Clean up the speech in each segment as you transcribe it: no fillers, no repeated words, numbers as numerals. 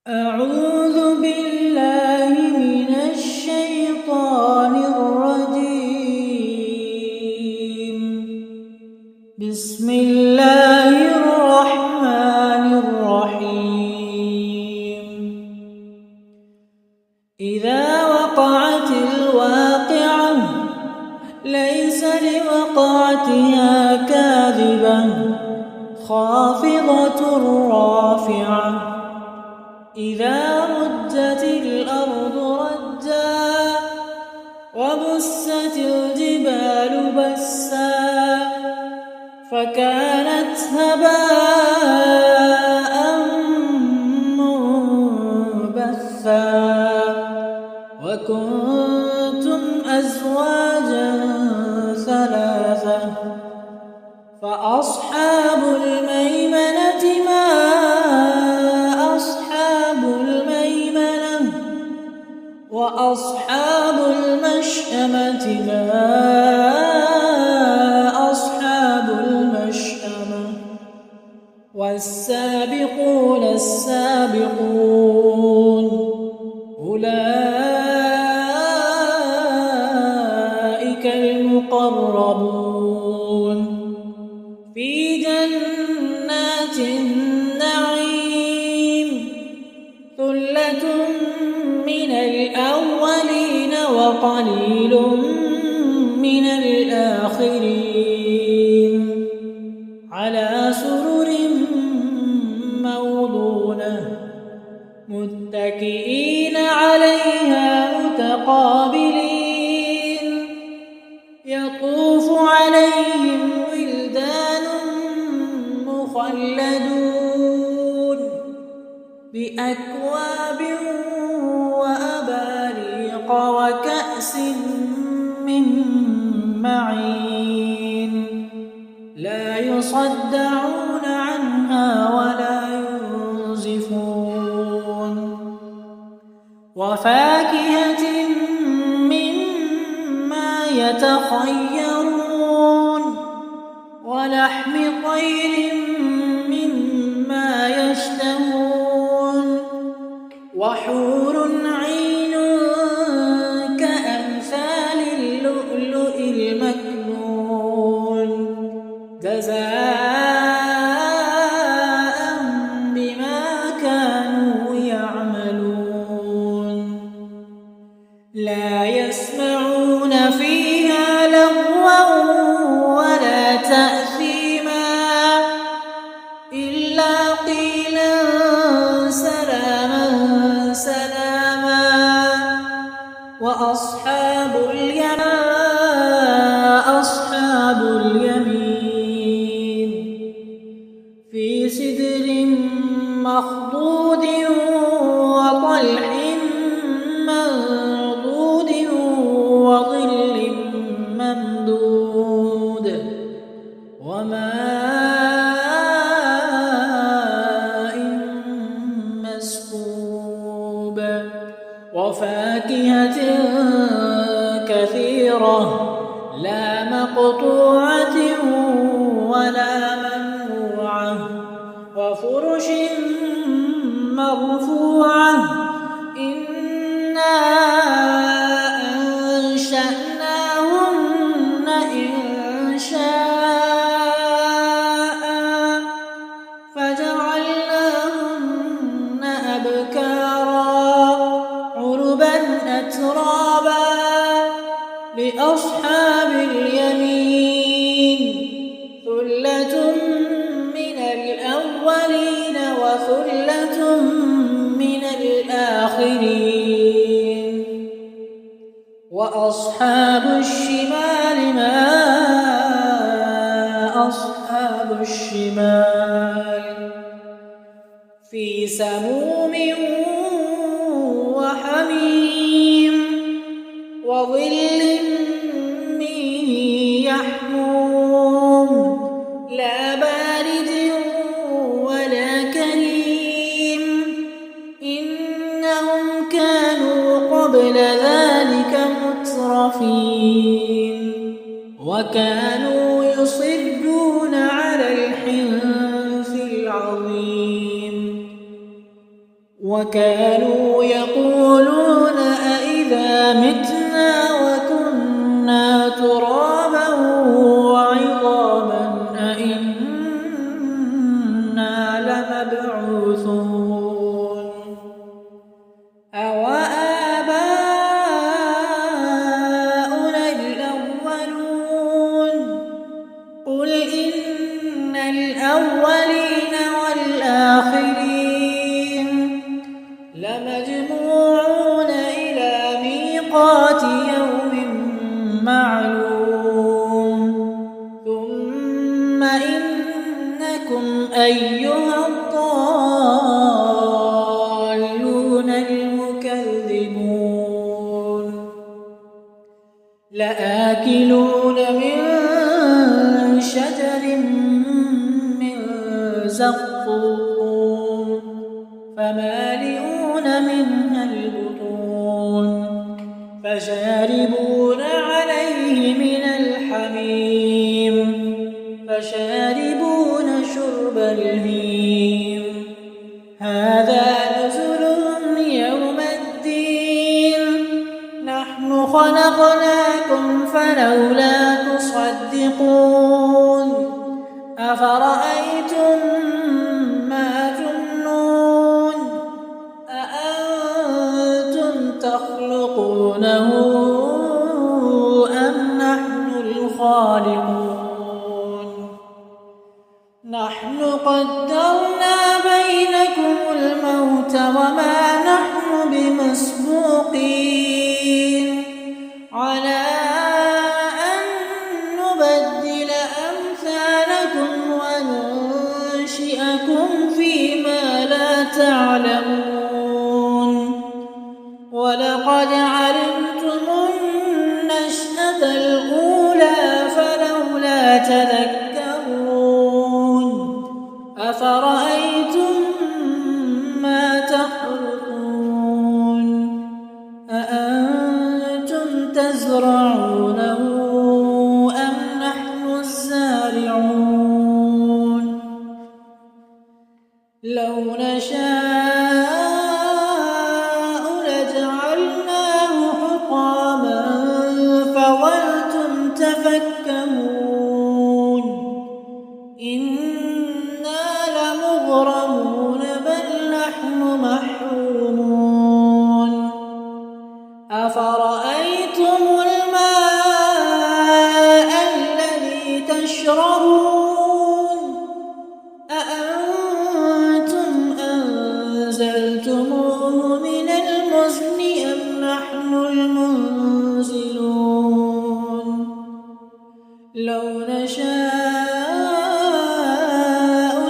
أعوذ بالله من الشيطان الرجيم. بسم الله الرحمن الرحيم. إذا وقعت الواقعة ليس لوقعتها كاذبة خافضة رافعة إذا رجت الأرض رجا وبست الجبال بسا فكانت هباء منبثا وكنتم أزواجا ثلاثة فأصحاب الميمنة ما وأصحاب المشأمة ما أصحاب المشأمة والسابقون السابقون أولئك المقربون في جنات النعيم ثلة من الأولين وقليل من الآخرين على سرر موضونة متكئين عليها متقابلين يطوف عليهم ولدان مخلدون بأكواب وكأس من معين لا يصدعون عنها ولا ينزفون وفاكهة مما يتخيرون ولحم طير مما يشتهون وحور عين المكنون جزاء بما كانوا يعملون لا يسمعون فيها لغوا ولا تأثيما إلا قيلا سلاما سلاما وأصحاب اليمين في سدر مخضود وطلح منضود وظل ممدود وماء مسكوب وفاكهة كثيرة لا مقطوعة ولا ممنوعة وفرش مرفوعة إنا أنشأناهن إنشاء فجعلناهن أبكارا عربا أترابا لأصحاب اليمين ثلة من الأولين وثلة من الآخرين وأصحاب الشمال ما أصحاب الشمال في سموم وحميم وظل يحموم لا بارد ولا كريم إنهم كانوا قبل ذلك مترفين وكانوا يصرون على الحنث العظيم وكانوا يقولون أإذا متنا وكنا ترابا وعظاما أإنا لمبعوثون أوآباؤنا الأولون قل إن الأولين والآخرين لمجموعون إلى ميقات يوم معلوم ثم إنكم أيها الضالون المكذبون لآكلون من شجر من زقوم فمالئون منها البطون فشاربون عليه من الحميم فشاربون شرب الهيم هذا نزلهم يوم الدين نحن خلقناكم فلولا تصدقون أفرأيتم ما تمنون أأنتم تخلقونه أم نحن الخالقون نحن قدرنا بينكم الموت وما نحن بمسبوقين على أن نبدل أمثالكم وننشئكم فيما لا تعلمون ولقد علمتم النشأة الأولى فلولا تذكرون أفرأيتم ما تحرثون أأنتم تزرعونه أم نحن الزارعون لو نشاء لجعلناه حطاما فظلتم تفكهون إنا لمغرمون بل نحن محرومون أفرأيتم الماء الذي تشربون أأنتم أنزلتموه من المزن أم نحن المنزلون لو نشاء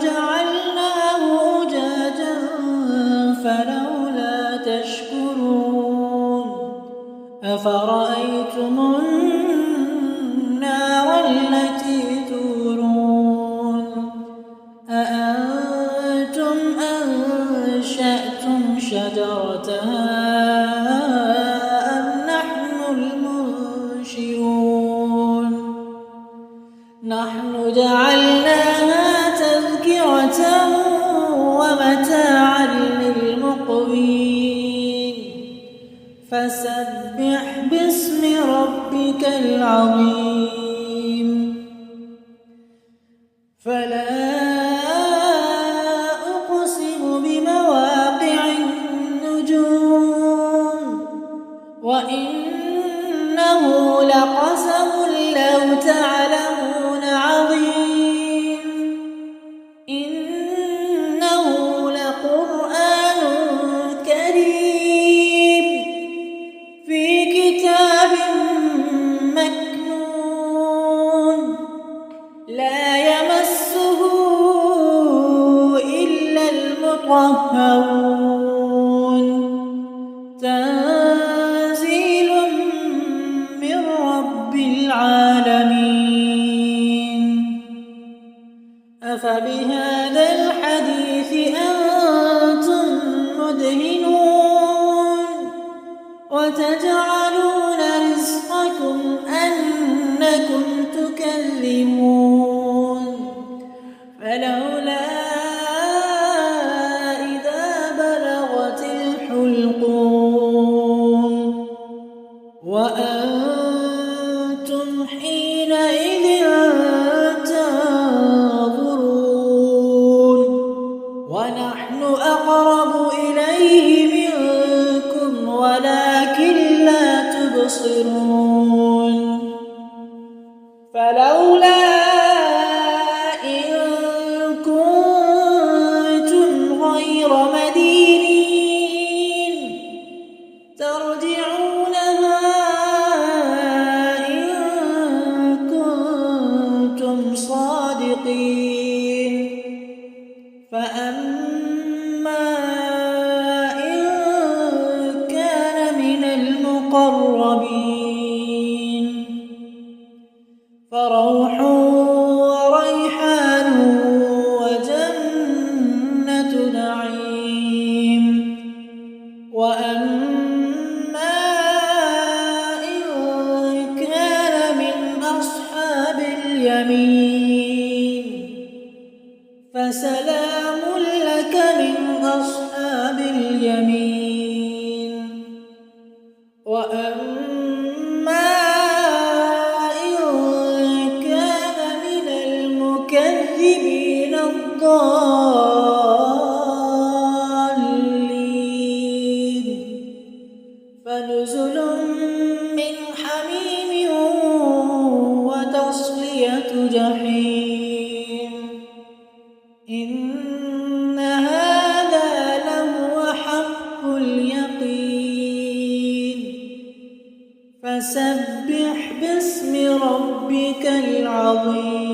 جعلناه أجاجا فلولا تشكرون أفرأيتم النار التي تورون أأنتم أنشأتم شجرتها أم نحن المنشئون نحن جعلناها تذكرة ومتاعا للمقوين فسبح باسم ربك العظيم فلا أقسم بمواقع النجوم وإنه لقسم لو تعلمون عظيم إنه لقرآن كريم في كتاب مكنون لا يمسه إلا المطهرون تنزيل من رب العالمين أفبهذا الحديث أنتم مدهنون وتجعلون رزقكم أنكم تكذبون فلولا إذا بلغت المقربين فروح وريحان وجنة نعيم وأما إن كان من أصحاب اليمين فسلام لك من أصحاب اليمين وأما إن كان من المكذبين الضالين فنزل من حميم وتصلية جحيم إن هذا لهو حق اليقين فسبح باسم ربك العظيم.